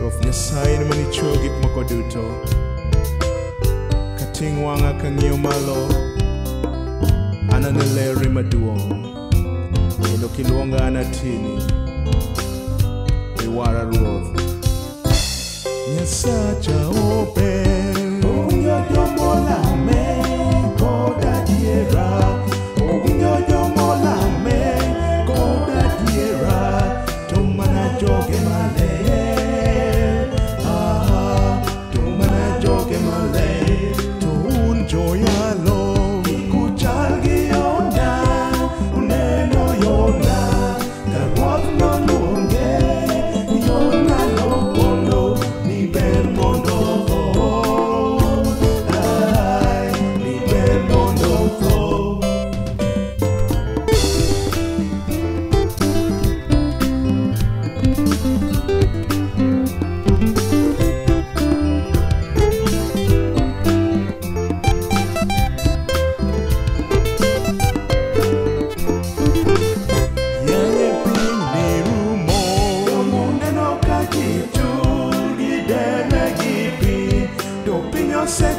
Ruoth Nyasaye ema nichweyo gik moko duto. Kating' wang'a kang'iyo malo, aneno leri maduong', kendo kiluonga anatini. Iwara Ruoth. Nyasacha ober, owinjo jomolame kod adiera, owinjo jomolame kod adiera, to mana joge maler, to mana joge maler, to un joyalo kuchal gi Yona, uneno Yona, ka Ruoth noluonge, Yona nopondo ni ber mondo tho, ni ber mondo tho. Yeye piny ni rumo, jomuneno ka ji chul gi dere gi pi, to piny ose